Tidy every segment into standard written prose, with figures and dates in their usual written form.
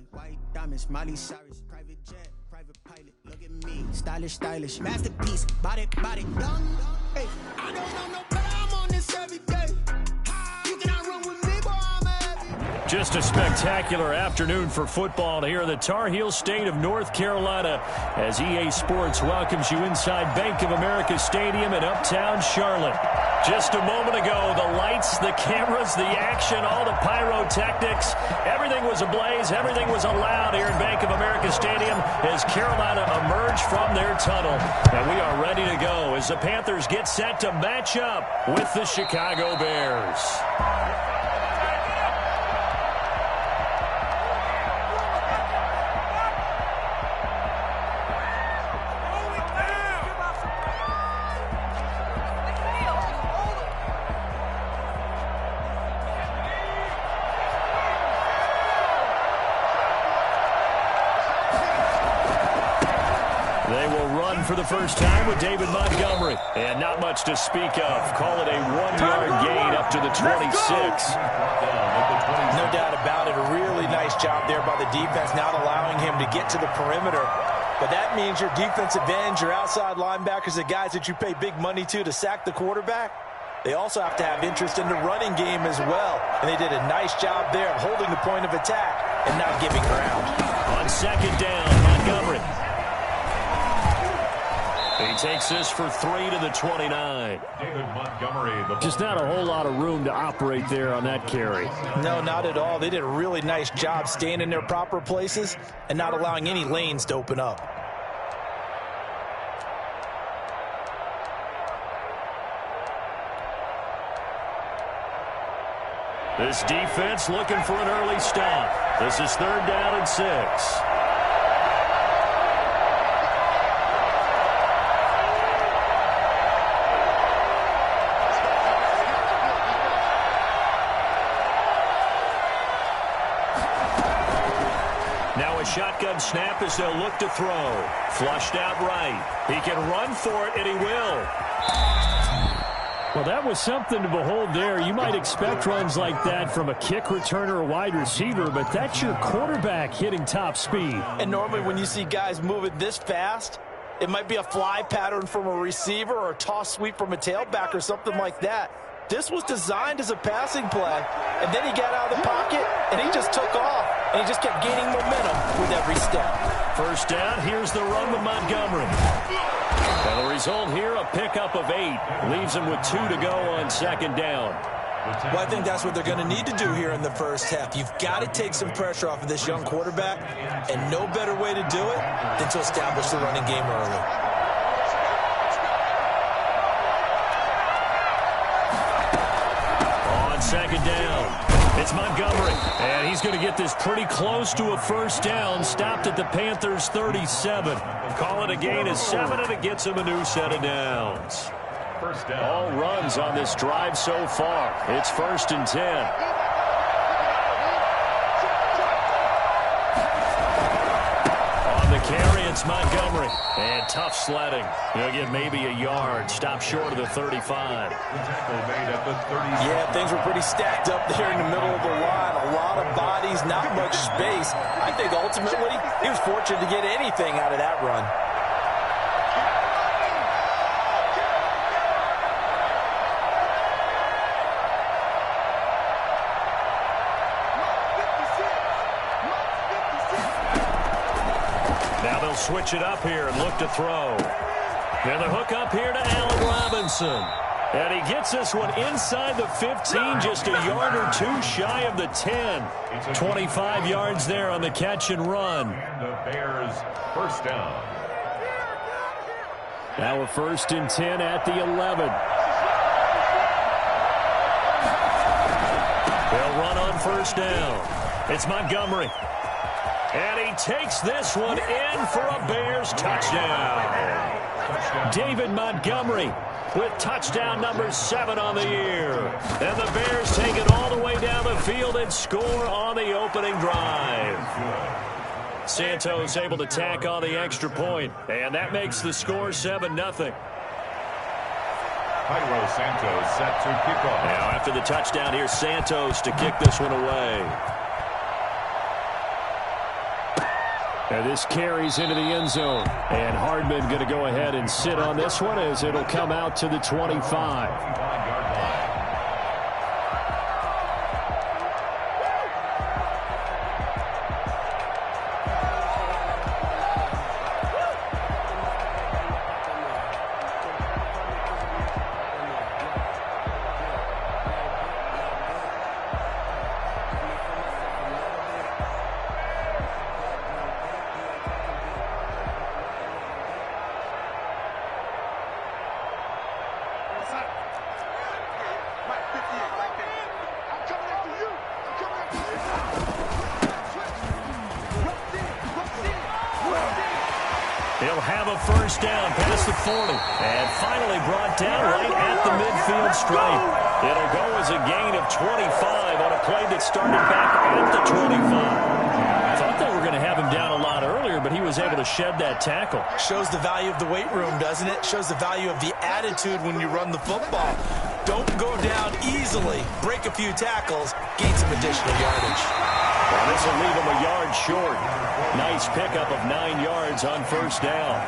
White diamonds, Miley Cyrus, private jet, private pilot. Look at me, stylish, masterpiece, body, young. Hey, I don't know no better. I'm on this every day. You cannot run with me, boy. I'm heavy. Just a spectacular afternoon for football here in the Tar Heel state of North Carolina as EA Sports welcomes you inside Bank of America Stadium in uptown Charlotte. Just a moment ago, the lights, the cameras, the action, all the pyrotechnics, everything was ablaze, everything was allowed here in Bank of America Stadium as Carolina emerged from their tunnel. And we are ready to go as the Panthers get set to match up with the Chicago Bears. For the first time with David Montgomery. And not much to speak of. Call it a 1-yard gain up to the 26. No doubt about it. A really nice job there by the defense, not allowing him to get to the perimeter. But that means your defensive ends, your outside linebackers, the guys that you pay big money to sack the quarterback, they also have to have interest in the running game as well. And they did a nice job there of holding the point of attack and not giving ground. On second down, Montgomery. He takes this for 3 to the 29. David Montgomery. Just not a whole lot of room to operate there on that carry. No, not at all. They did a really nice job staying in their proper places and not allowing any lanes to open up. This defense looking for an early stop. This is 3rd down and 6. Shotgun snap as they'll look to throw. Flushed out right. He can run for it, and he will. Well, that was something to behold there. You might expect runs like that from a kick returner or wide receiver, but that's your quarterback hitting top speed. And normally when you see guys moving this fast, it might be a fly pattern from a receiver or a toss sweep from a tailback or something like that. This was designed as a passing play, and then he got out of the pocket, and he just took off, and he just kept gaining momentum with every step. First down, here's the run with Montgomery. And the result here, a pickup of 8. Leaves him with 2 to go on second down. Well, I think that's what they're going to need to do here in the first half. You've got to take some pressure off of this young quarterback, and no better way to do it than to establish the running game early. Second down. It's Montgomery. And he's going to get this pretty close to a first down. Stopped at the Panthers' 37. Call it a gain of 7, and it gets him a new set of downs. First down. All runs on this drive so far. It's 1st and 10. Carry, it's Montgomery. And tough sledding. He'll get maybe a yard. Stop short of the 35. Yeah, things were pretty stacked up there in the middle of the line. A lot of bodies, not much space. I think ultimately he was fortunate to get anything out of that run. Switch it up here and look to throw. And the hook up here to Allen Robinson. And he gets this one inside the 15, just a yard or 2 shy of the 10. 25 yards there on the catch and run. And the Bears first down. Now a 1st and 10 at the 11. They'll run on first down. It's Montgomery. And he takes this one in for a Bears touchdown. David Montgomery with touchdown number 7 on the year. And the Bears take it all the way down the field and score on the opening drive. Santos able to tack on the extra point, and that makes the score 7-0. Cairo Santos set to kick off. Now after the touchdown, here's Santos to kick this one away. And this carries into the end zone. And Hardman going to go ahead and sit on this one as it'll come out to the 25. He'll have a first down past the 40. And finally brought down right at the midfield stripe. It'll go as a gain of 25 on a play that started back at the 25. I thought they were going to have him down a lot earlier, but he was able to shed that tackle. Shows the value of the weight room, doesn't it? Shows the value of the attitude when you run the football. Don't go down easily. Break a few tackles. Gain some additional yardage. Well, this will leave him a yard short. Nice pickup of 9 yards on first down.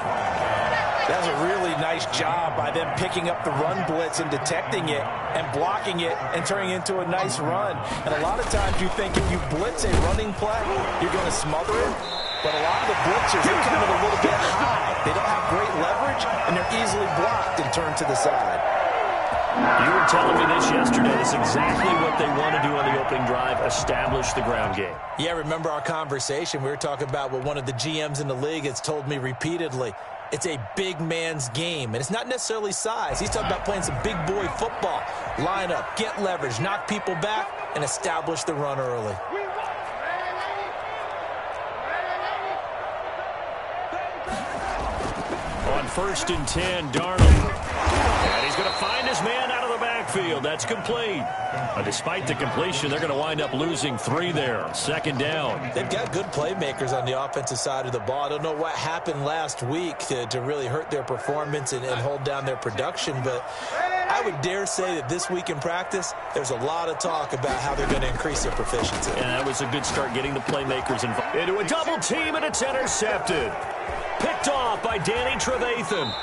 That was a really nice job by them picking up the run blitz and detecting it and blocking it and turning it into a nice run. And a lot of times you think if you blitz a running play, you're going to smother it. But a lot of the blitzers are coming a little bit high. They don't have great leverage, and they're easily blocked and turned to the side. You were telling me this yesterday. That's exactly what they want to do on the opening drive, establish the ground game. Yeah, remember our conversation. We were talking about what one of the GMs in the league has told me repeatedly. It's a big man's game, and it's not necessarily size. He's talking about playing some big boy football. Line up, get leverage, knock people back, and establish the run early. On 1st and 10, Darnold. And he's going to find his man out of the backfield. That's complete. Despite the completion, they're going to wind up losing 3 there. 2nd down. They've got good playmakers on the offensive side of the ball. I don't know what happened last week to really hurt their performance and hold down their production, but I would dare say that this week in practice, there's a lot of talk about how they're going to increase their proficiency. And that was a good start getting the playmakers involved. Into a double team, and it's intercepted. Picked off by Danny Trevathan.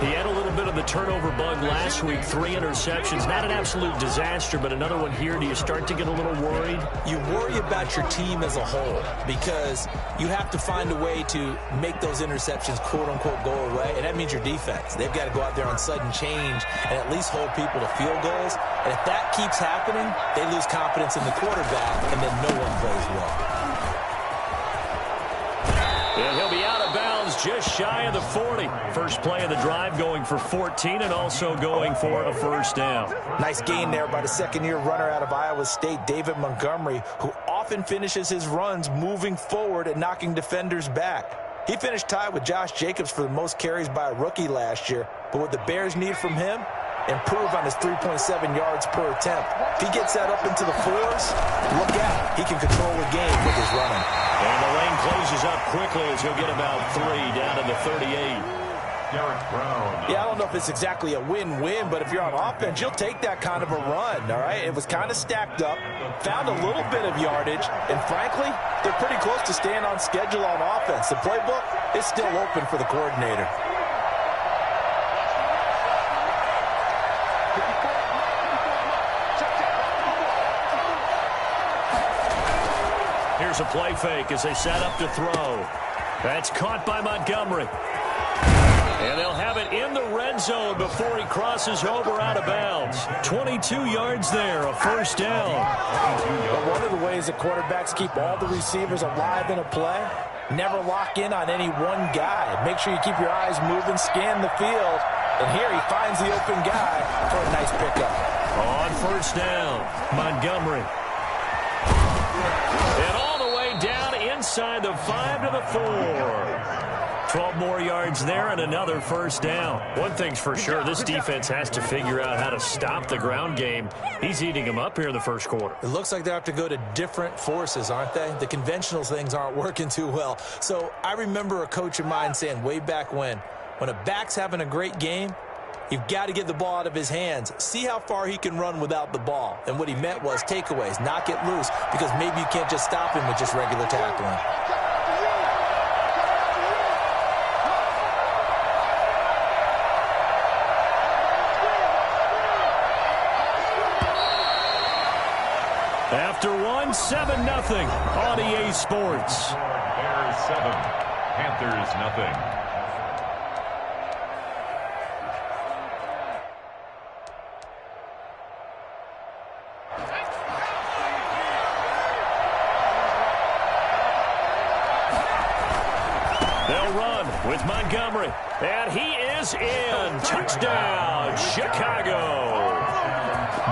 He had a little bit of the turnover bug last week, 3 interceptions. Not an absolute disaster, but another one here. Do you start to get a little worried? You worry about your team as a whole because you have to find a way to make those interceptions, quote-unquote, go away, and that means your defense. They've got to go out there on sudden change and at least hold people to field goals. And if that keeps happening, they lose confidence in the quarterback, and then no one plays well. And he'll be out of bounds just shy of the 40. First play of the drive going for 14 and also going for a first down. Nice gain there by the second-year runner out of Iowa State, David Montgomery, who often finishes his runs moving forward and knocking defenders back. He finished tied with Josh Jacobs for the most carries by a rookie last year. But what the Bears need from him, improve on his 3.7 yards per attempt. If he gets that up into the 4s, look out. He can control the game with his running. And the lane closes up quickly as he'll get about 3 down to the 38. Derek Brown. Yeah, I don't know if it's exactly a win-win, but if you're on offense, you'll take that kind of a run, all right? It was kind of stacked up, found a little bit of yardage, and frankly, they're pretty close to staying on schedule on offense. The playbook is still open for the coordinator. Here's a play fake as they set up to throw. That's caught by Montgomery. And they'll have it in the red zone before he crosses over out of bounds. 22 yards there, a first down. But one of the ways that quarterbacks keep all the receivers alive in a play, never lock in on any one guy. Make sure you keep your eyes moving, scan the field. And here he finds the open guy for a nice pickup. On first down, Montgomery. And all the way down inside the 5 to the 4. 12 more yards there and another first down. One thing's for sure, this defense has to figure out how to stop the ground game. He's eating them up here in the first quarter. It looks like they have to go to different forces, aren't they? The conventional things aren't working too well. So I remember a coach of mine saying way back when a back's having a great game, you've got to get the ball out of his hands. See how far he can run without the ball. And what he meant was takeaways, knock it loose, because maybe you can't just stop him with just regular tackling. after one, 7-0 on EA Sports. Bears 7, Panthers nothing. They'll run with Montgomery, and he is in. Touchdown, Chicago.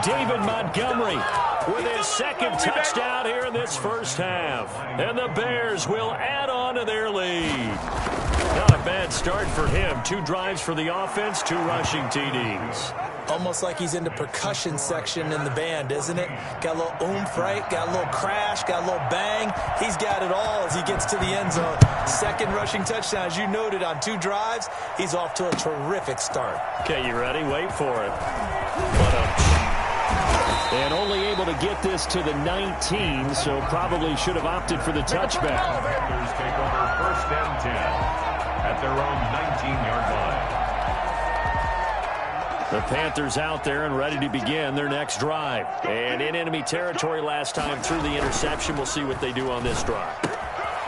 David Montgomery with his second touchdown here in this first half. And the Bears will add on to their lead. Not a bad start for him. 2 drives for the offense, 2 rushing TDs. Almost like he's in the percussion section in the band, isn't it? Got a little oomph, right? Got a little crash, got a little bang. He's got it all as he gets to the end zone. Second rushing touchdown, as you noted, on 2 drives. He's off to a terrific start. Okay, you ready? Wait for it. And only able to get this to the 19, so probably should have opted for the touchback. Panthers take over 1st and 10 at their own 19-yard line. The Panthers out there and ready to begin their next drive. And in enemy territory last time through the interception. We'll see what they do on this drive.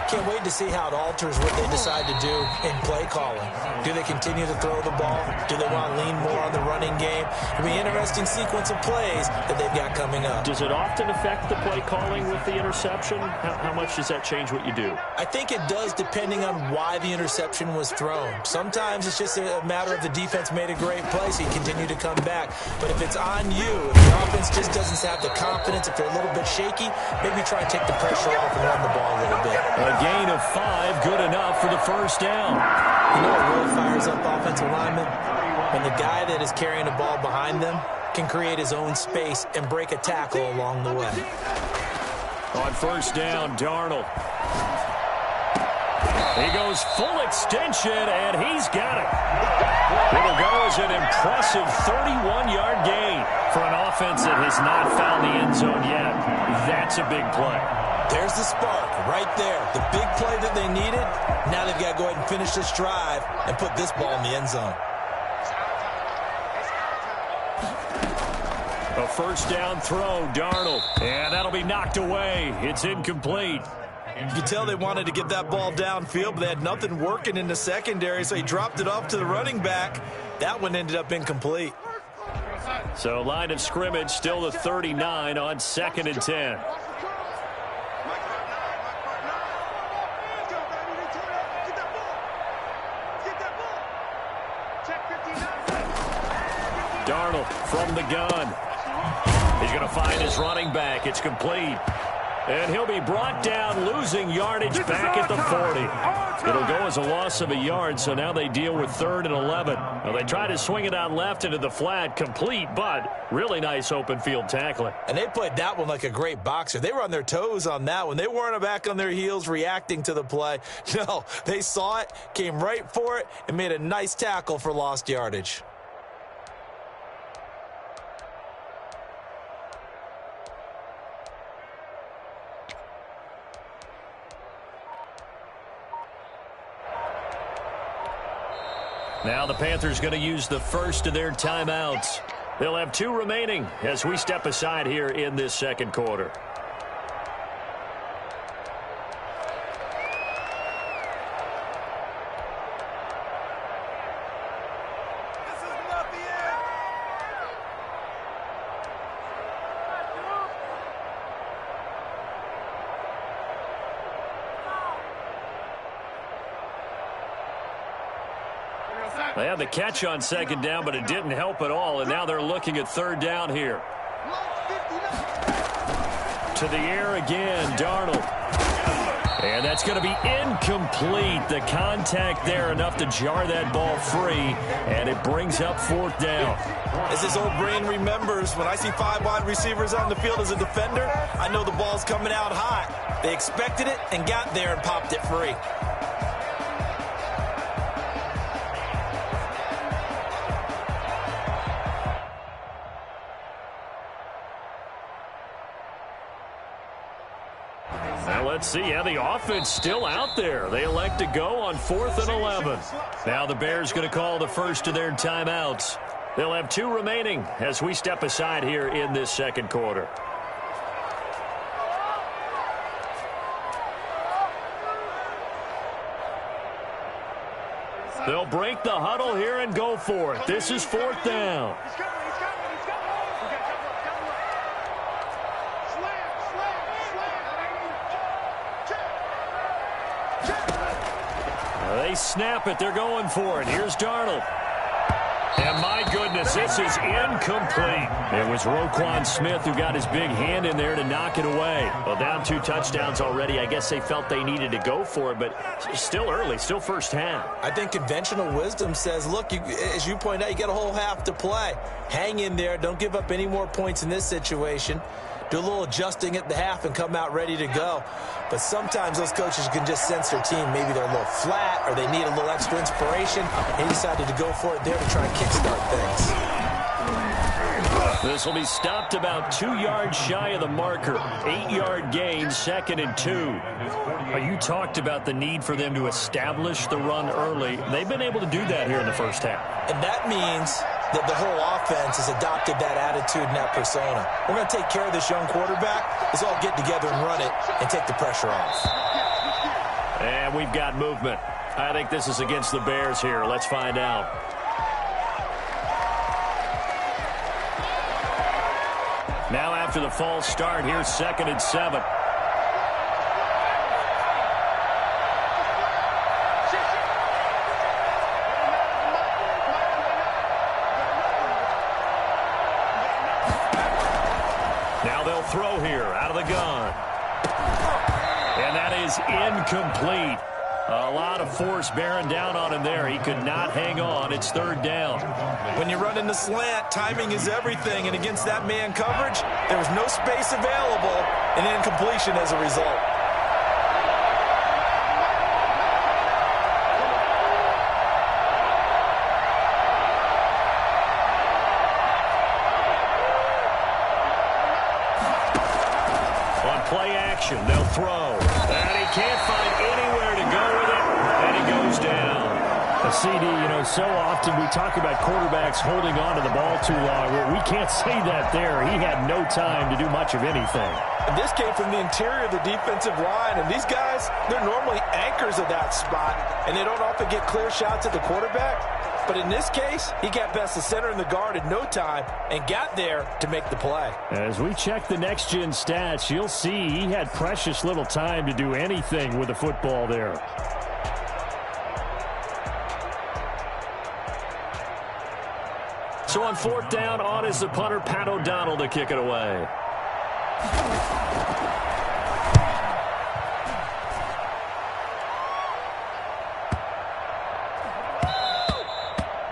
Can't wait to see how it alters what they decide to do in play calling. Do they continue to throw the ball? Do they want to lean more on the running game? It'll be an interesting sequence of plays that they've got coming up. Does it often affect the play calling with the interception? How much does that change what you do? I think it does, depending on why the interception was thrown. Sometimes it's just a matter of the defense made a great play, so you continue to come back. But if it's on you, if the offense just doesn't have the confidence, if they're a little bit shaky, maybe try and take the pressure off and run the ball a little bit. A gain of 5, good enough for the first down. You know what really fires up offensive linemen? When the guy that is carrying the ball behind them can create his own space and break a tackle along the way. On first down, Darnold. He goes full extension, and he's got it. It'll go as an impressive 31-yard gain for an offense that has not found the end zone yet. That's a big play. There's the spark right there. The big play that they needed. Now they've got to go ahead and finish this drive and put this ball in the end zone. A first down throw, Darnold. And that'll be knocked away. It's incomplete. You could tell they wanted to get that ball downfield, but they had nothing working in the secondary, so he dropped it off to the running back. That one ended up incomplete. So line of scrimmage still the 39 on 2nd and 10. Darnold from the gun. He's going to find his running back. It's complete. And he'll be brought down, losing yardage back at the 40. It'll go as a loss of a yard, so now they deal with 3rd and 11. Now they try to swing it out left into the flat, complete, but really nice open field tackling. And they played that one like a great boxer. They were on their toes on that one. They weren't back on their heels reacting to the play. No, they saw it, came right for it, and made a nice tackle for lost yardage. Now the Panthers going to use the first of their timeouts. They'll have 2 remaining as we step aside here in this second quarter. They had the catch on 2nd down, but it didn't help at all, and now they're looking at 3rd down here. To the air again, Darnold. And that's going to be incomplete. The contact there enough to jar that ball free, and it brings up 4th down. As his old brain remembers, when I see 5 wide receivers on the field as a defender, I know the ball's coming out hot. They expected it and got there and popped it free. Now let's see how the offense still out there. They elect to go on 4th and 11. Now the Bears going to call the first of their timeouts. They'll have 2 remaining as we step aside here in this second quarter. They'll break the huddle here and go for it. This is 4th down. They snap it. They're going for it. Here's Darnold. And my goodness, this is incomplete. It was Roquan Smith who got his big hand in there to knock it away. Well, down 2 touchdowns already. I guess they felt they needed to go for it, but still early, still first half. I think conventional wisdom says, look, as you point out, you got a whole half to play. Hang in there. Don't give up any more points in this situation. Do a little adjusting at the half and come out ready to go. But sometimes those coaches can just sense their team. Maybe they're a little flat or they need a little extra inspiration. He decided to go for it there to try and kickstart things. This will be stopped about 2 yards shy of the marker. 8-yard gain, 2nd and 2. You talked about the need for them to establish the run early. They've been able to do that here in the first half. And that means that the whole offense has adopted that attitude and that persona. We're going to take care of this young quarterback. Let's all get together and run it and take the pressure off. And we've got movement. I think this is against the Bears here. Let's find out. Now after the false start, here's 2nd and 7. Now they'll throw here out of the gun. And that is incomplete. A lot of force bearing down on him there. He could not hang on. It's 3rd down. When you run in the slant, timing is everything. And against that man coverage, there was no space available and incompletion as a result. Play action. They'll throw. And he can't find anywhere to go with it. And he goes down. CD, so often we talk about quarterbacks holding on to the ball too long. Well, we can't say that there. He had no time to do much of anything. And this came from the interior of the defensive line. And these guys, they're normally anchors of that spot. And they don't often get clear shots at the quarterback. But in this case, he got past the center and the guard in no time and got there to make the play. As we check the next-gen stats, you'll see he had precious little time to do anything with the football there. So on 4th down, on is the punter, Pat O'Donnell, to kick it away.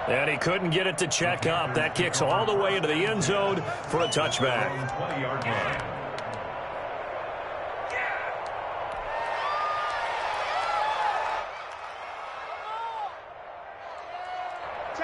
And he couldn't get it to check up. That kicks all the way into the end zone for a touchback. 20-yard line.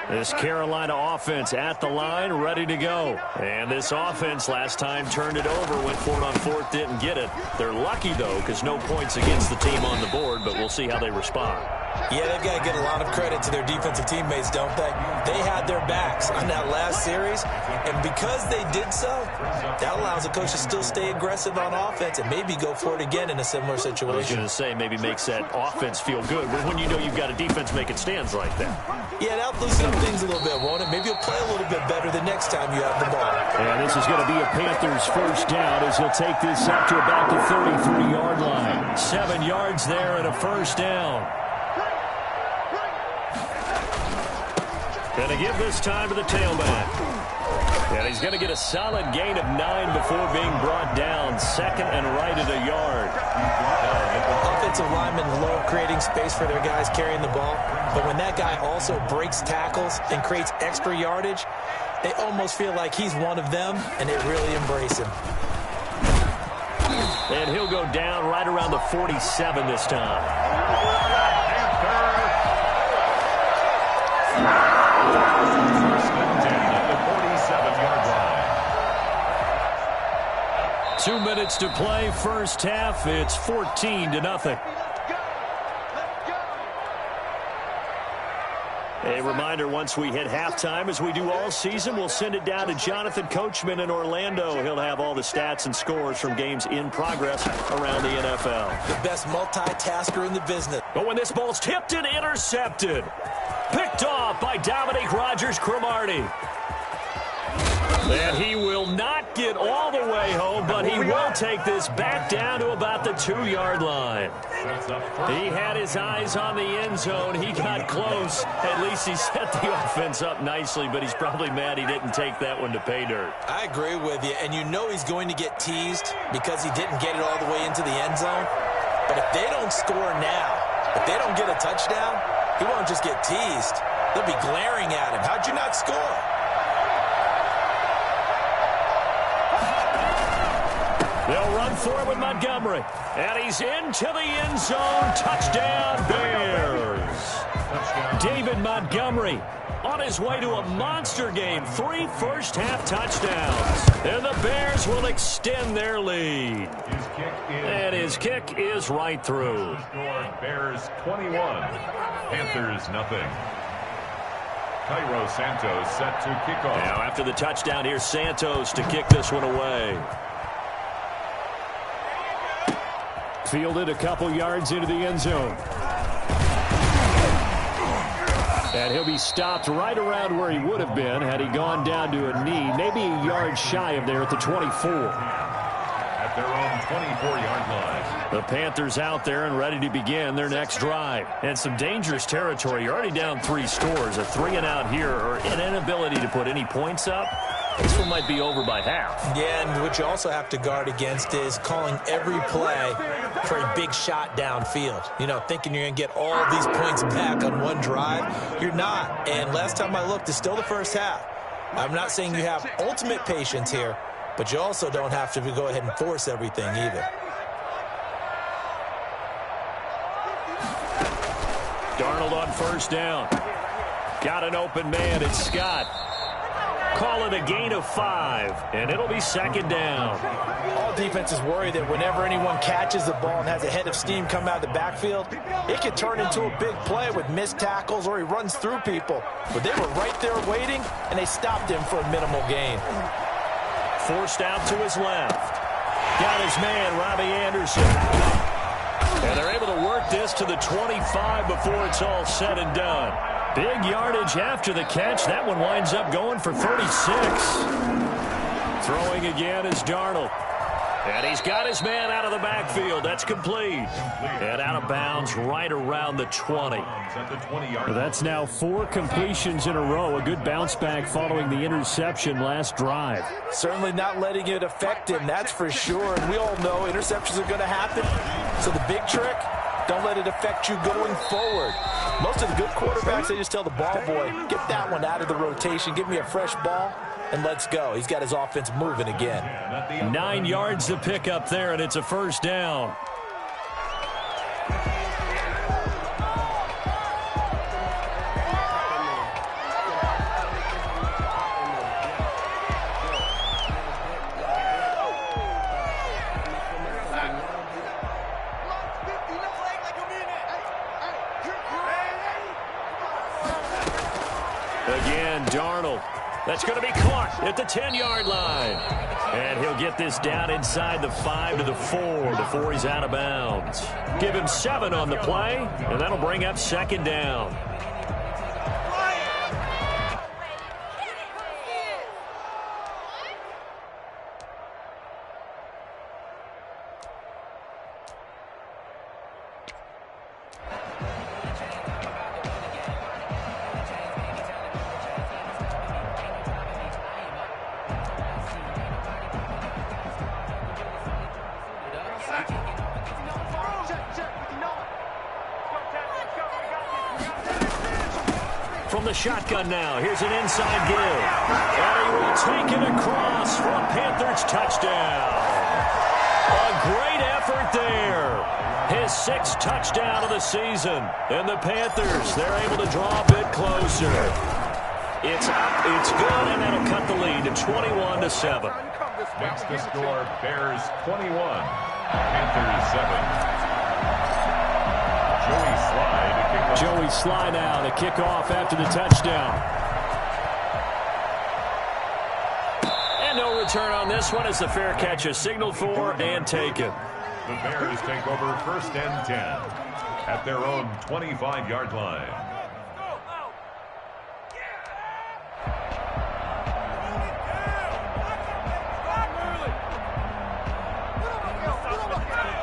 This Carolina offense at the line, ready to go. And this offense last time turned it over, went for it on 4th, didn't get it. They're lucky, though, because no points against the team on the board, but we'll see how they respond. Yeah, they've got to get a lot of credit to their defensive teammates, don't they? They had their backs on that last series, and because they did so, that allows the coach to still stay aggressive on offense and maybe go for it again in a similar situation. I was going to say maybe makes that offense feel good, but when you know you've got a defense making stands like that. Yeah, that'll loosen up things a little bit, won't it? Maybe you'll play a little bit better the next time you have the ball. And this is going to be a Panthers first down as he'll take this up to about the 33-yard line. 7 yards there and a first down. Going to give this time to the tailback. And he's going to get a solid gain of 9 before being brought down. 2nd and right at a yard. Offensive linemen love creating space for their guys carrying the ball. But when that guy also breaks tackles and creates extra yardage, they almost feel like he's one of them, and they really embrace him. And he'll go down right around the 47 this time. First and 10 at the 47-yard line. 2 minutes to play, first half. It's 14-0. A reminder, once we hit halftime, as we do all season, we'll send it down to Jonathan Coachman in Orlando. He'll have all the stats and scores from games in progress around the NFL. The best multitasker in the business. But when this ball's tipped and intercepted, Picked off by Dominique Rodgers-Cromartie. And he will not get all the way home, but he will take this back down to about the 2-yard line. He had his eyes on the end zone. He got close. At least he set the offense up nicely, but he's probably mad he didn't take that one to pay dirt. I agree with you, and you know he's going to get teased because he didn't get it all the way into the end zone. But if they don't score now, if they don't get a touchdown, he won't just get teased. They'll be glaring at him. How'd you not score? They'll run for it with Montgomery. And he's into the end zone. Touchdown, Bears. David Montgomery on his way to a monster game. 3 first-half touchdowns. And the Bears will extend their lead. And his kick is right through. Bears 21, Panthers nothing. Cairo Santos set to kick off. Now after the touchdown, here's Santos to kick this one away. Fielded a couple yards into the end zone. And he'll be stopped right around where he would have been had he gone down to a knee, maybe a yard shy of there at the 24. At their own 24-yard line. The Panthers out there and ready to begin their next drive. And some dangerous territory. You're already down 3 scores. A 3-and-out here or an inability to put any points up. This one might be over by half. Yeah, and what you also have to guard against is calling every play for a big shot downfield. You know, thinking you're going to get all these points back on one drive. You're not. And last time I looked, it's still the first half. I'm not saying you have ultimate patience here, but you also don't have to go ahead and force everything either. Darnold on first down. Got an open man. It's Scott. Call it a gain of 5, and it'll be 2nd down. All defenses worry that whenever anyone catches the ball and has a head of steam come out of the backfield, it could turn into a big play with missed tackles or he runs through people. But they were right there waiting, and they stopped him for a minimal gain. Forced out to his left. Got his man, Robbie Anderson. And they're able to work this to the 25 before it's all said and done. Big yardage after the catch. That one winds up going for 36. Throwing again is Darnold. And he's got his man out of the backfield. That's complete. And out of bounds right around the 20. That's now 4 completions in a row. A good bounce back following the interception last drive. Certainly not letting it affect him, that's for sure. And we all know interceptions are going to happen. So the big trick, don't let it affect you going forward. Most of the good quarterbacks, they just tell the ball boy, get that one out of the rotation, give me a fresh ball, and let's go. He's got his offense moving again. 9 yards to pick up there, and it's a first down. Again, Darnold. That's going to be caught at the 10-yard line. And he'll get this down inside the 5 to the 4 before he's out of bounds. Give him 7 on the play, and that'll bring up 2nd down. From the shotgun now, here's an inside give. And he will take it across for a Panthers touchdown. A great effort there. His 6th touchdown of the season. And the Panthers, they're able to draw a bit closer. It's up, it's good, and that'll cut the lead to 21-7. Next to score, Bears 21, Panthers 7. Joey Sly now to kick off after the touchdown. And no return on this one as the fair catch is signaled for and taken. The Bears take over 1st and 10 at their own 25-yard line.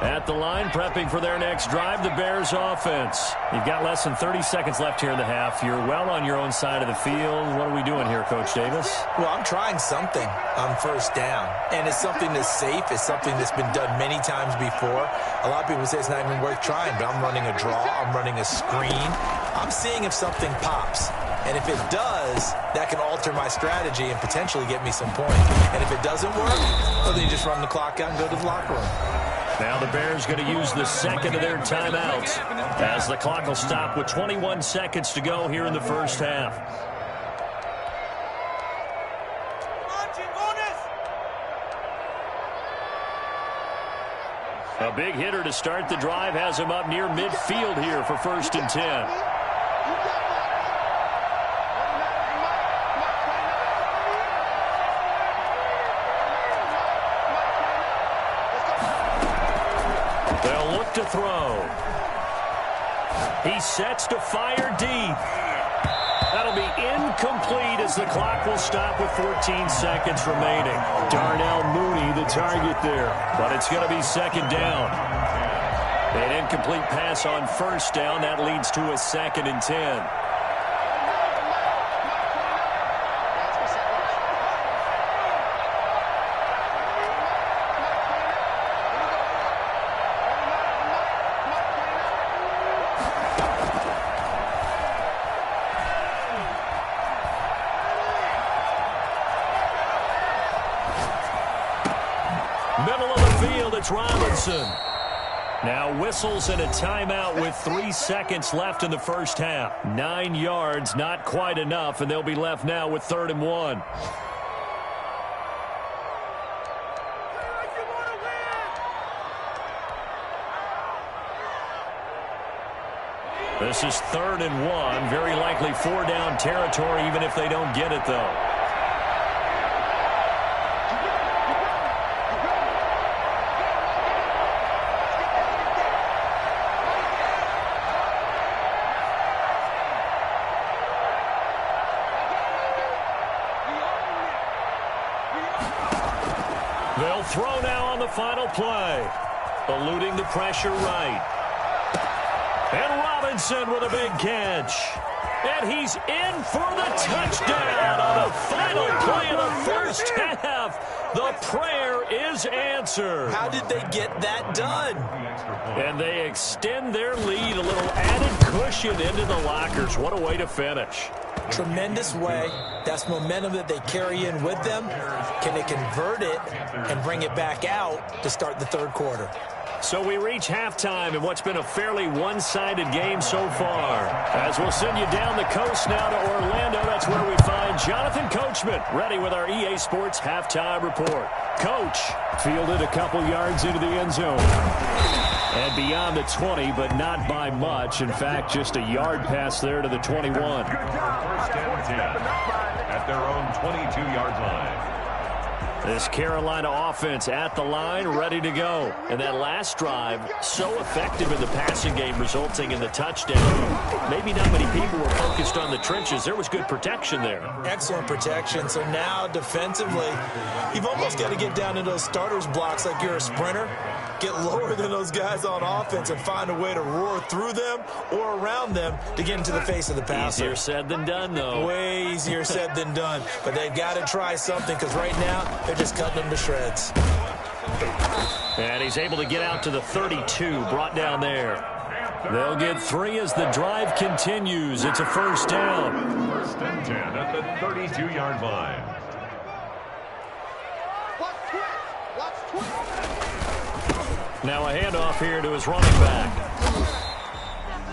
At the line, prepping for their next drive, the Bears offense. You've got less than 30 seconds left here in the half. You're well on your own side of the field. What are we doing here, Coach Davis? Well, I'm trying something on first down, and it's something that's safe. It's something that's been done many times before. A lot of people say it's not even worth trying, but I'm running a draw. I'm running a screen. I'm seeing if something pops. And if it does, that can alter my strategy and potentially get me some points. And if it doesn't work, well, then you just run the clock out and go to the locker room. Now the Bears going to use the second of their timeouts as the clock will stop with 21 seconds to go here in the first half. A big hitter to start the drive has him up near midfield here for 1st and 10. They'll look to throw. He sets to fire deep. That'll be incomplete as the clock will stop with 14 seconds remaining. Darnell Mooney, the target there, but it's going to be second down. An incomplete pass on first down. That leads to a 2nd and 10. Middle of the field, it's Robinson. Now whistles and a timeout with 3 seconds left in the first half. 9 yards, not quite enough, and they'll be left now with 3rd and 1. This is 3rd and 1. Very likely 4-down territory, even if they don't get it, though. They'll throw now on the final play. Eluding the pressure right. And Robinson with a big catch. And he's in for the touchdown on the final play of the first half. The prayer is answered. How did they get that done? And they extend their lead, a little added cushion into the lockers. What a way to finish. Tremendous way. That's momentum that they carry in with them. Can they convert it and bring it back out to start the 3rd quarter? So we reach halftime in what's been a fairly one-sided game so far. As we'll send you down the coast now to Orlando, that's where we find Jonathan Coachman, ready with our EA Sports Halftime Report. Coach fielded a couple yards into the end zone. And beyond the 20, but not by much. In fact, just a yard pass there to the 21. 1st and 10 at their own 22-yard line. This Carolina offense at the line, ready to go. And that last drive, so effective in the passing game, resulting in the touchdown. Maybe not many people were focused on the trenches. There was good protection there. Excellent protection. So now defensively, you've almost got to get down to those starters blocks like you're a sprinter. Get lower than those guys on offense and find a way to roar through them or around them to get into the face of the passer. Easier said than done, though. Way easier said than done. But they've got to try something because right now they're just cutting them to shreds. And he's able to get out to the 32, brought down there. They'll get 3 as the drive continues. It's a 1st down. 1st and 10 at the 32-yard line. Now a handoff here to his running back.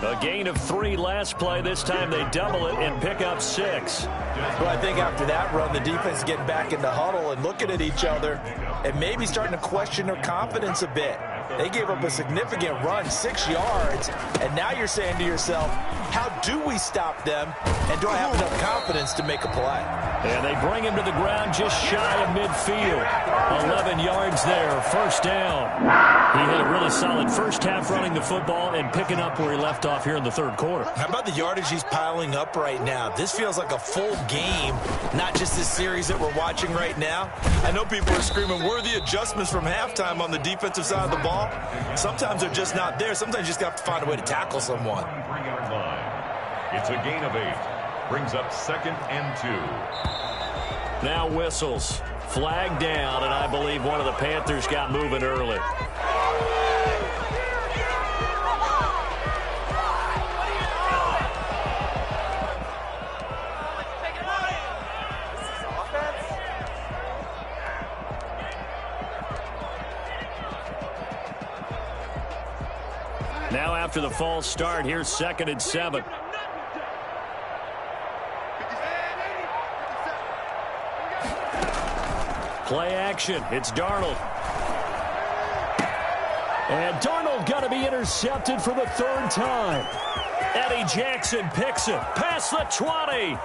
A gain of 3 last play. This time they double it and pick up 6. Well, I think after that run, the defense is getting back in the huddle and looking at each other and maybe starting to question their confidence a bit. They gave up a significant run, 6 yards, and now you're saying to yourself, how do we stop them, and do I have enough confidence to make a play? And they bring him to the ground just shy of midfield. 11 yards there, 1st down. He had a really solid first half running the football and picking up where he left off here in the 3rd quarter. How about the yardage he's piling up right now? This feels like a full game, not just this series that we're watching right now. I know people are screaming, where are the adjustments from halftime on the defensive side of the ball? ball. Sometimes they're just not there. Sometimes you just have to find a way to tackle someone. 23-yard line. It's a gain of 8. Brings up 2nd and 2. Now whistles. Flag down, and I believe one of the Panthers got moving early. Now after the false start, here's 2nd and 7. Play action. It's Darnold. And Darnold got to be intercepted for the 3rd time. Eddie Jackson picks it past the 20.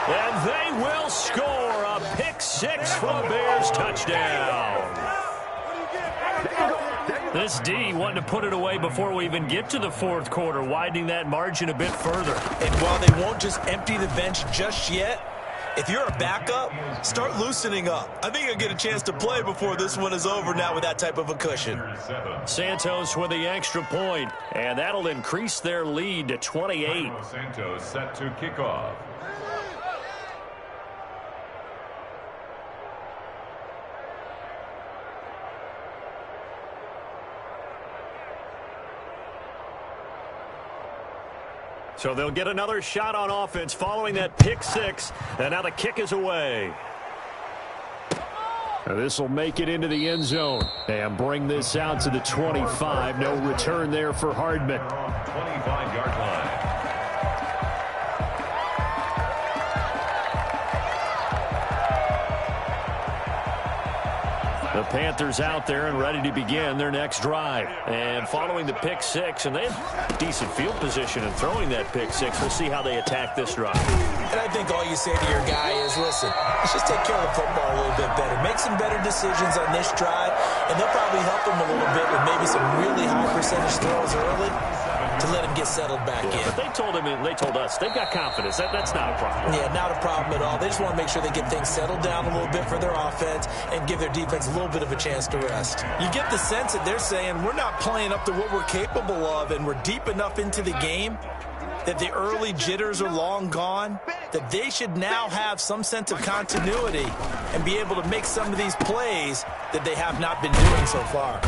And they will score a pick 6 for the Bears touchdown. This D wanting to put it away before we even get to the 4th quarter, widening that margin a bit further. And while they won't just empty the bench just yet, if you're a backup, start loosening up. I think you'll get a chance to play before this one is over now with that type of a cushion. Santos with the extra point, and that'll increase their lead to 28. Santos set to kick off. So they'll get another shot on offense following that pick 6, and now the kick is away. This will make it into the end zone and bring this out to the 25. No return there for Hardman. 25-yard line. The Panthers out there and ready to begin their next drive. And following the pick 6, and they have decent field position in throwing that pick 6. We'll see how they attack this drive. And I think all you say to your guy is, listen, let's just take care of the football a little bit better. Make some better decisions on this drive, and they'll probably help him a little bit with maybe some really high percentage throws early to let him get settled back in. But they told us they've got confidence. That's not a problem. Yeah, not a problem at all. They just want to make sure they get things settled down a little bit for their offense and give their defense a little bit of a chance to rest. You get the sense that they're saying we're not playing up to what we're capable of, and we're deep enough into the game that the early jitters are long gone, that they should now have some sense of continuity and be able to make some of these plays that they have not been doing so far.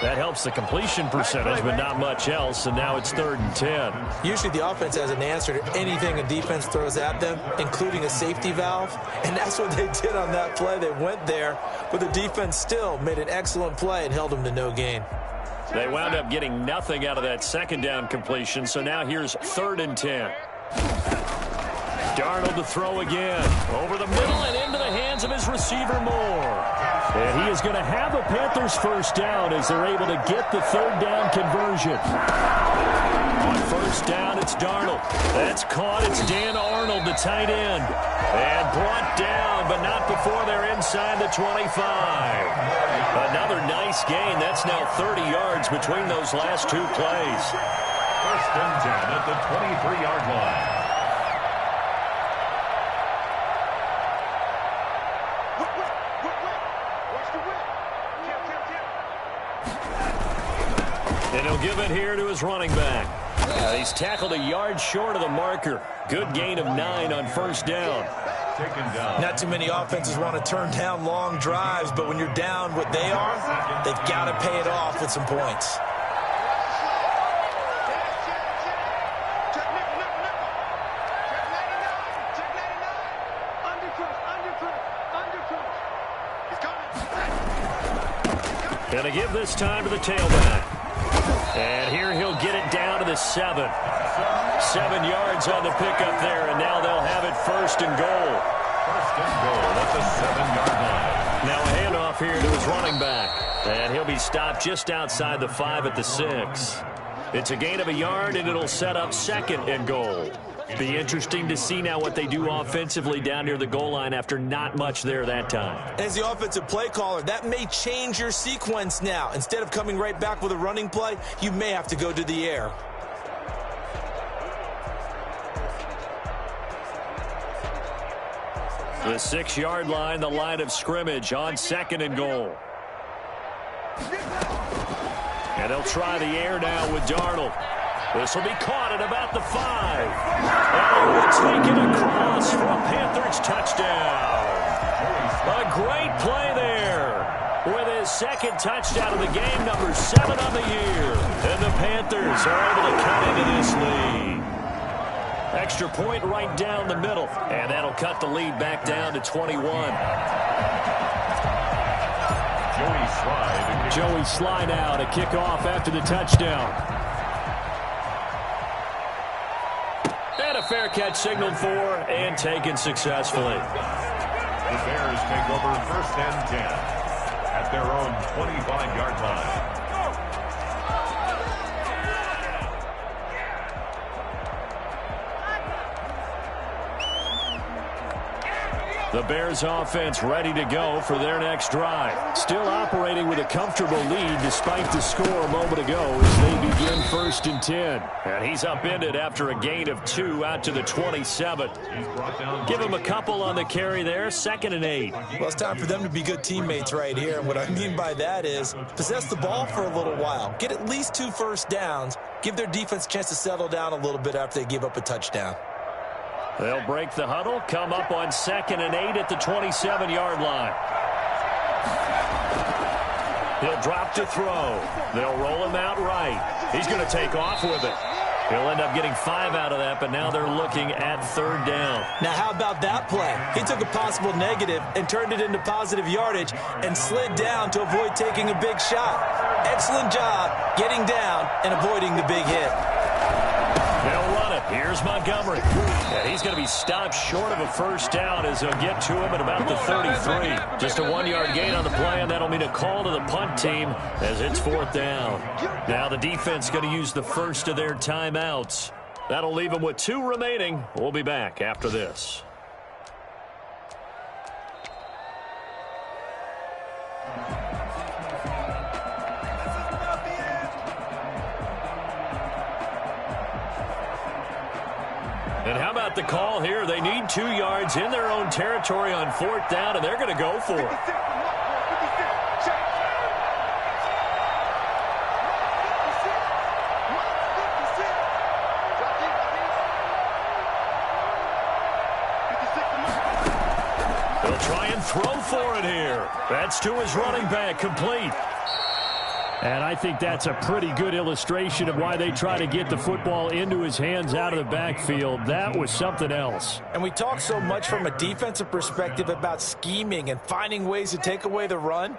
That helps the completion percentage, but not much else, and now it's 3rd and 10. Usually the offense has an answer to anything a defense throws at them, including a safety valve, and that's what they did on that play. They went there, but the defense still made an excellent play and held them to no gain. They wound up getting nothing out of that 2nd down completion, so now here's 3rd and 10. Darnold to throw again. Over the middle and into the hands of his receiver Moore. And he is going to have a Panthers first down as they're able to get the 3rd down conversion. On 1st down, it's Darnold. That's caught. It's Dan Arnold, the tight end. And brought down, but not before they're inside the 25. Another nice gain. That's now 30 yards between those last 2 plays. 1st and 10 at the 23-yard line. And he'll give it here to his running back. He's tackled a yard short of the marker. Good gain of 9 on 1st down. Taken down. Not too many offenses want to turn down long drives, but when you're down what they are, they've got to pay it off with some points. Going to give this time to the tailback. And here he'll get it down to the 7. 7 yards on the pickup there, and now they'll have it 1st and goal. 1st and goal at the 7-yard line. Now a handoff here to his running back. And he'll be stopped just outside the 5 at the 6. It's a gain of a yard, and it'll set up 2nd and goal. Be interesting to see now what they do offensively down near the goal line after not much there that time. As the offensive play caller, that may change your sequence now. Instead of coming right back with a running play, you may have to go to the air. The 6-yard line, the line of scrimmage on 2nd and goal. And they'll try the air now with Darnold. This will be caught at about the 5. And will take it across for a Panthers touchdown. A great play there with his second touchdown of the game, number 7 on the year. And the Panthers are able to cut into this lead. Extra point right down the middle. And that'll cut the lead back down to 21. Joey Slye now to kick off after the touchdown. And a fair catch signaled for and taken successfully. The Bears take over 1st and 10 at their own 25-yard line. The Bears offense ready to go for their next drive. Still operating with a comfortable lead despite the score a moment ago as they begin 1st and 10. And he's upended after a gain of 2 out to the 27. Give him a couple on the carry there, 2nd and 8. Well, it's time for them to be good teammates right here. And what I mean by that is possess the ball for a little while. Get at least 2 first downs. Give their defense a chance to settle down a little bit after they give up a touchdown. They'll break the huddle, come up on 2nd and 8 at the 27-yard line. He'll drop to throw. They'll roll him out right. He's going to take off with it. He'll end up getting 5 out of that, but now they're looking at 3rd down. Now, how about that play? He took a possible negative and turned it into positive yardage and slid down to avoid taking a big shot. Excellent job getting down and avoiding the big hit. They'll run it. Here's Montgomery. And he's going to be stopped short of a first down as they'll get to him at about the 33. Just a 1-yard gain on the play, and that'll mean a call to the punt team as it's 4th down. Now the defense going to use the first of their timeouts. That'll leave them with 2 remaining. We'll be back after this. And how about the call here? They need 2 yards in their own territory on 4th down, and they're going to go for it. They'll try and throw for it here. That's to his running back, complete. And I think that's a pretty good illustration of why they try to get the football into his hands out of the backfield. That was something else. And we talk so much from a defensive perspective about scheming and finding ways to take away the run.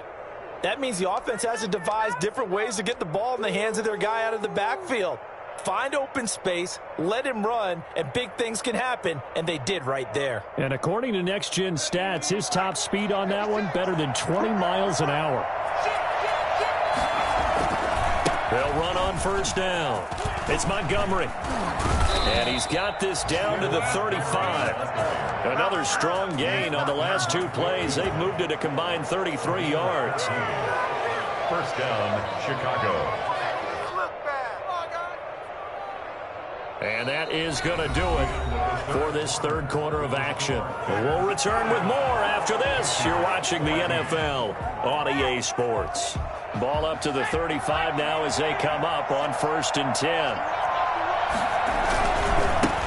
That means the offense has to devise different ways to get the ball in the hands of their guy out of the backfield. Find open space, let him run, and big things can happen, and they did right there. And according to Next Gen Stats, his top speed on that one, better than 20 miles an hour. They'll run on 1st down. It's Montgomery. And he's got this down to the 35. Another strong gain on the last 2 plays. They've moved it a combined 33 yards. 1st down, Chicago. And that is going to do it for this 3rd quarter of action. We'll return with more after this. You're watching the NFL on EA Sports. Ball up to the 35 now as they come up on 1st and 10.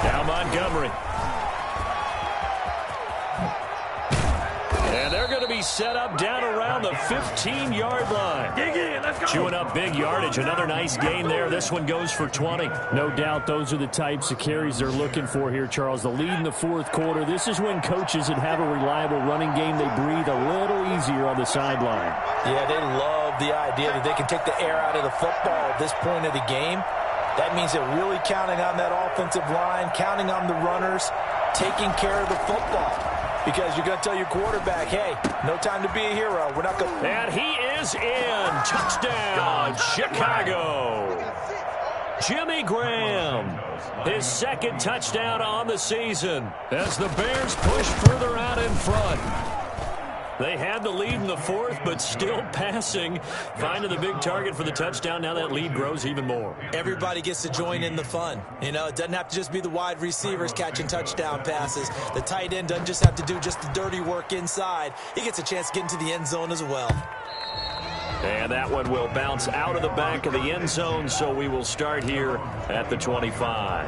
Now Montgomery. And they're going to be set up down around the 15-yard line. Dig in, let's go. Chewing up big yardage. Another nice gain there. This one goes for 20. No doubt those are the types of carries they're looking for here, Charles. The lead in the 4th quarter. This is when coaches that have a reliable running game, they breathe a little easier on the sideline. Yeah, they love the idea that they can take the air out of the football at this point of the game. That means they're really counting on that offensive line, counting on the runners, taking care of the football. Because you're going to tell your quarterback, hey, no time to be a hero. We're not going to... And he is in. Touchdown, Chicago. Jimmy Graham, his 2nd touchdown on the season as the Bears push further out in front. They had the lead in the 4th, but still passing. Finding the big target for the touchdown. Now that lead grows even more. Everybody gets to join in the fun. You know, it doesn't have to just be the wide receivers catching touchdown passes. The tight end doesn't just have to do just the dirty work inside. He gets a chance to get into the end zone as well. And that one will bounce out of the back of the end zone, so we will start here at the 25.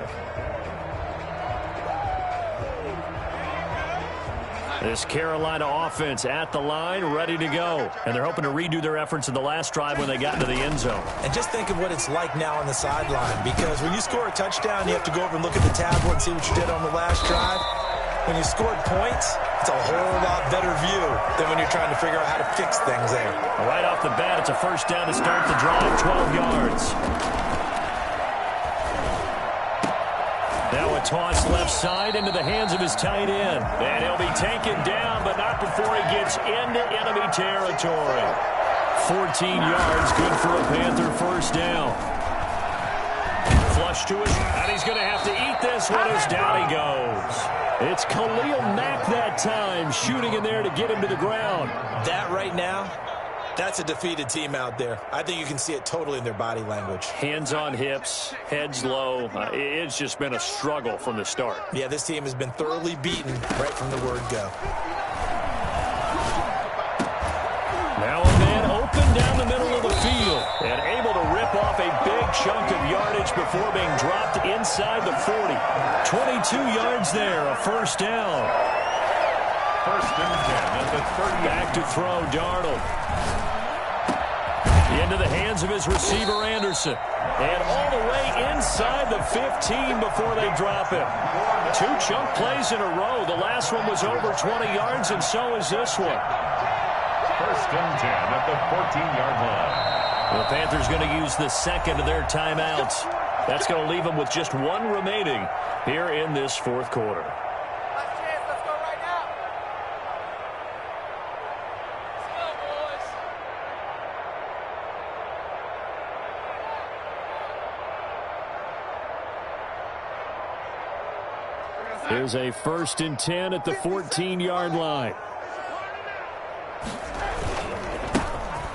This Carolina offense at the line, ready to go. And they're hoping to redo their efforts in the last drive when they got into the end zone. And just think of what it's like now on the sideline, because when you score a touchdown, you have to go over and look at the tablet and see what you did on the last drive. When you scored points, it's a whole lot better view than when you're trying to figure out how to fix things there. Right off the bat, it's a first down to start the drive, 12 yards. Now a toss left side into the hands of his tight end. And he'll be taken down, but not before he gets into enemy territory. 14 yards, good for a Panther first down. Flush to his, and he's going to have to eat this one as down he goes. It's Khalil Mack that time, shooting in there to get him to the ground. That right now, that's a defeated team out there. I think you can see it totally in their body language. Hands on hips, heads low. It's just been a struggle from the start. Yeah, this team has been thoroughly beaten right from the word go. Now a man open down the middle of the field and able to rip off a big chunk of yardage before being dropped inside the 40. 22 yards there, a first down. First and 10 at the 30. Back to throw, Darnold. Into the hands of his receiver, Anderson. And all the way inside the 15 before they drop him. 2 chunk plays in a row. The last one was over 20 yards, and so is this one. First and 10 at the 14-yard line. The Panthers going to use the second of their timeouts. That's going to leave them with just one remaining here in this fourth quarter. Here's a first and 10 at the 14-yard line.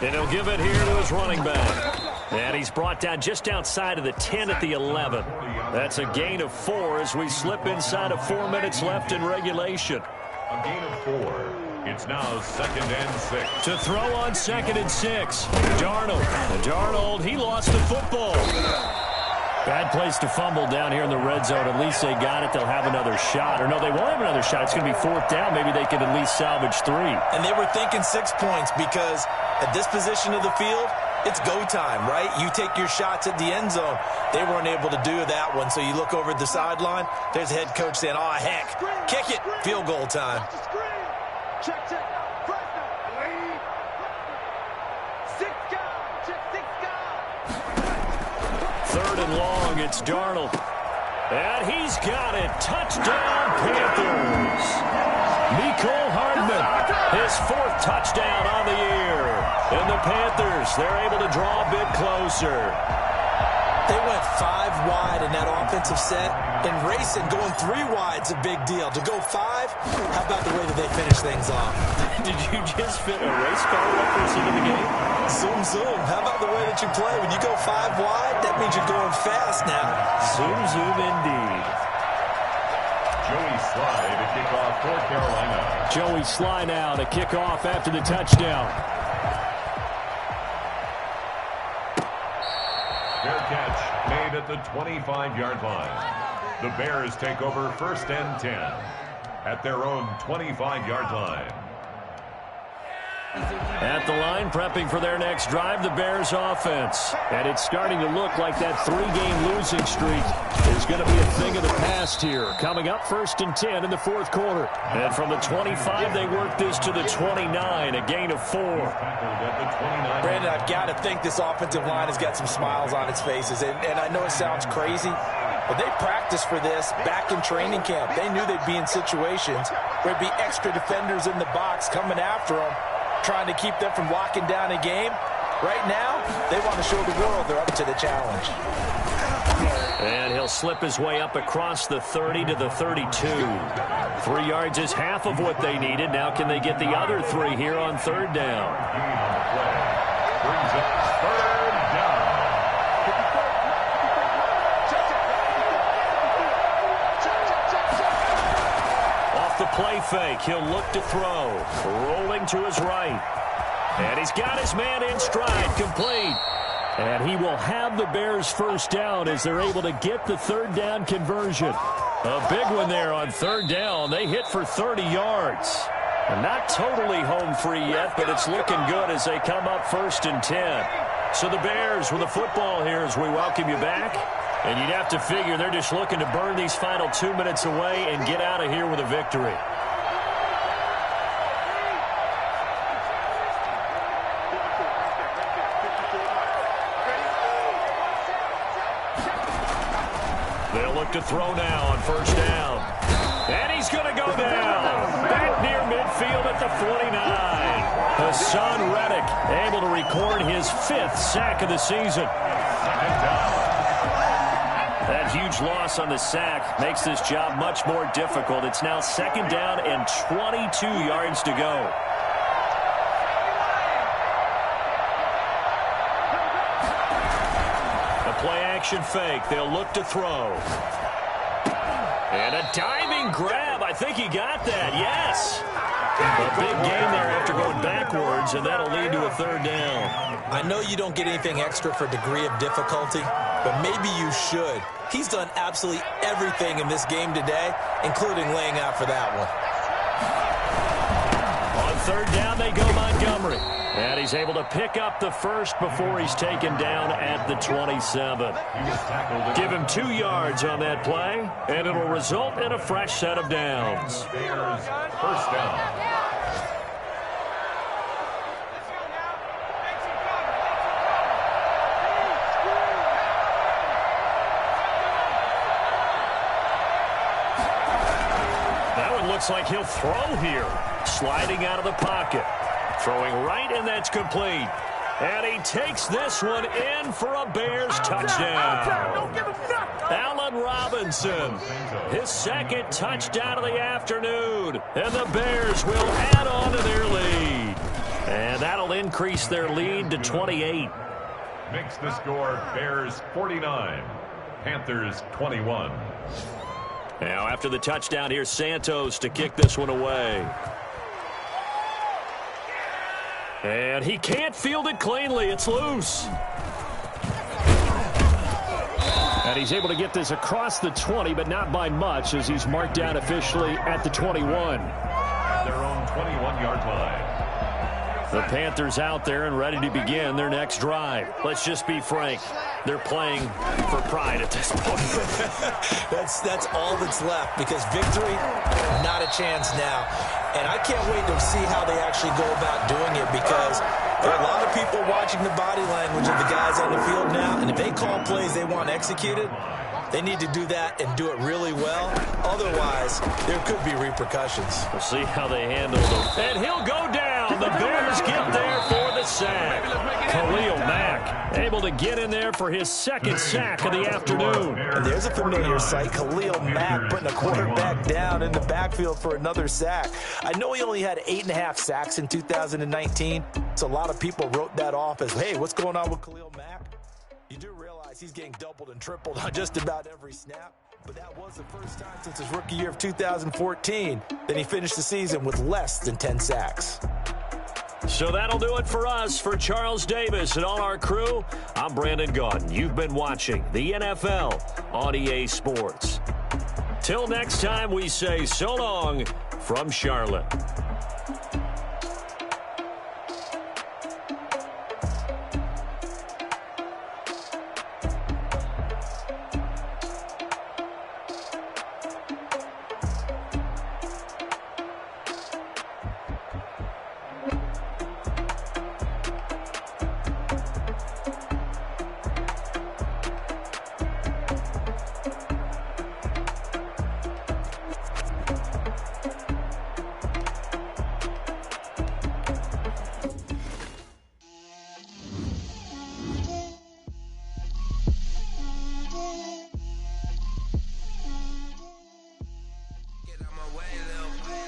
And he'll give it here to his running back. And he's brought down just outside of the 10 at the 11. That's a gain of 4 as we slip inside of 4 minutes left in regulation. A gain of 4. It's now second and 6. To throw on second and 6. Darnold, he lost the football. Bad place to fumble down here in the red zone. At least they got it. They'll have another shot. Or no, they won't have another shot. It's going to be fourth down. Maybe they can at least salvage 3. And they were thinking 6 points because at this position of the field, it's go time, right? You take your shots at the end zone. They weren't able to do that one. So you look over at the sideline. There's the head coach saying, oh, heck, kick it. Field goal time. Check. Third and long, it's Darnold. And he's got it. Touchdown, Panthers. Mecole Hardman, his 4th touchdown on the year. And the Panthers, they're able to draw a bit closer. They went 5 wide in that offensive set. And racing, going 3 wide's a big deal. To go 5, how about the way that they finish things off? Did you just fit a race car reference into the game? Zoom, zoom. How about the way that you play? When you go 5 wide, that means you're going fast now. Zoom, zoom indeed. Joey Slye to kick off for Carolina. Joey Slye now to kick off after the touchdown. Fair catch made at the 25-yard line. The Bears take over first and 10 at their own 25-yard line. At the line, prepping for their next drive, the Bears offense. And it's starting to look like that 3-game losing streak is going to be a thing of the past here. Coming up first and 10 in the fourth quarter. And from the 25, they work this to the 29, a gain of 4. Brandon, I've got to think this offensive line has got some smiles on its faces. And I know it sounds crazy, but they practiced for this back in training camp. They knew they'd be in situations where there'd be extra defenders in the box coming after them, trying to keep them from locking down a game. Right now, they want to show the world they're up to the challenge. And he'll slip his way up across the 30 to the 32. 3 yards is half of what they needed. Now can they get the other 3 here on third down? Brings up third down. Off the play fake, he'll look to throw. Rolling to his right. And he's got his man in stride, complete. And he will have the Bears first down as they're able to get the third down conversion. A big one there on third down. They hit for 30 yards. And not totally home free yet, but it's looking good as they come up 1st and 10. So the Bears with the football here as we welcome you back. And you'd have to figure they're just looking to burn these final 2 minutes away and get out of here with a victory. They'll look to throw now on first down. And he's going to go down. Back near midfield at the 49. Hassan Reddick able to record his 5th sack of the season. That huge loss on the sack makes this job much more difficult. It's now 2nd down and 22 yards to go. A play-action fake. They'll look to throw. And a diving grab. I think he got that. Yes. A big gain there after going backwards, and that'll lead to a third down. I know you don't get anything extra for degree of difficulty, but maybe you should. He's done absolutely everything in this game today, including laying out for that one. On third down, they go Montgomery. And he's able to pick up the first before he's taken down at the 27. Give him 2 yards on that play, and it'll result in a fresh set of downs. Bears first down. That one looks like he'll throw here. Sliding out of the pocket. Throwing right, and that's complete. And he takes this one in for a Bears touchdown. Allen Robinson, his 2nd touchdown of the afternoon. And the Bears will add on to their lead. And that'll increase their lead to 28. Makes the score Bears 49, Panthers 21. Now after the touchdown, here's Santos to kick this one away. And he can't field it cleanly. It's loose. And he's able to get this across the 20, but not by much as he's marked down officially at the 21. Their own 21-yard line. The Panthers out there and ready to begin their next drive. Let's just be frank. They're playing for pride at this point. That's all that's left because victory, not a chance now. And I can't wait to see how they actually go about doing it because there are a lot of people watching the body language of the guys on the field now. And if they call plays they want executed, they need to do that and do it really well. Otherwise, there could be repercussions. We'll see how they handle them. And he'll go down. The Bears get there for the sack. Khalil Mack able to get in there for his 2nd sack of the afternoon. And there's a familiar sight. Khalil Mack putting a quarterback down in the backfield for another sack. I know he only had 8.5 sacks in 2019, so a lot of people wrote that off as, hey, what's going on with Khalil Mack? You do realize he's getting doubled and tripled on just about every snap. But that was the first time since his rookie year of 2014 that he finished the season with less than 10 sacks. So that'll do it for us. For Charles Davis and all our crew, I'm Brandon Gaudin. You've been watching the NFL on EA Sports. Till next time, we say so long from Charlotte.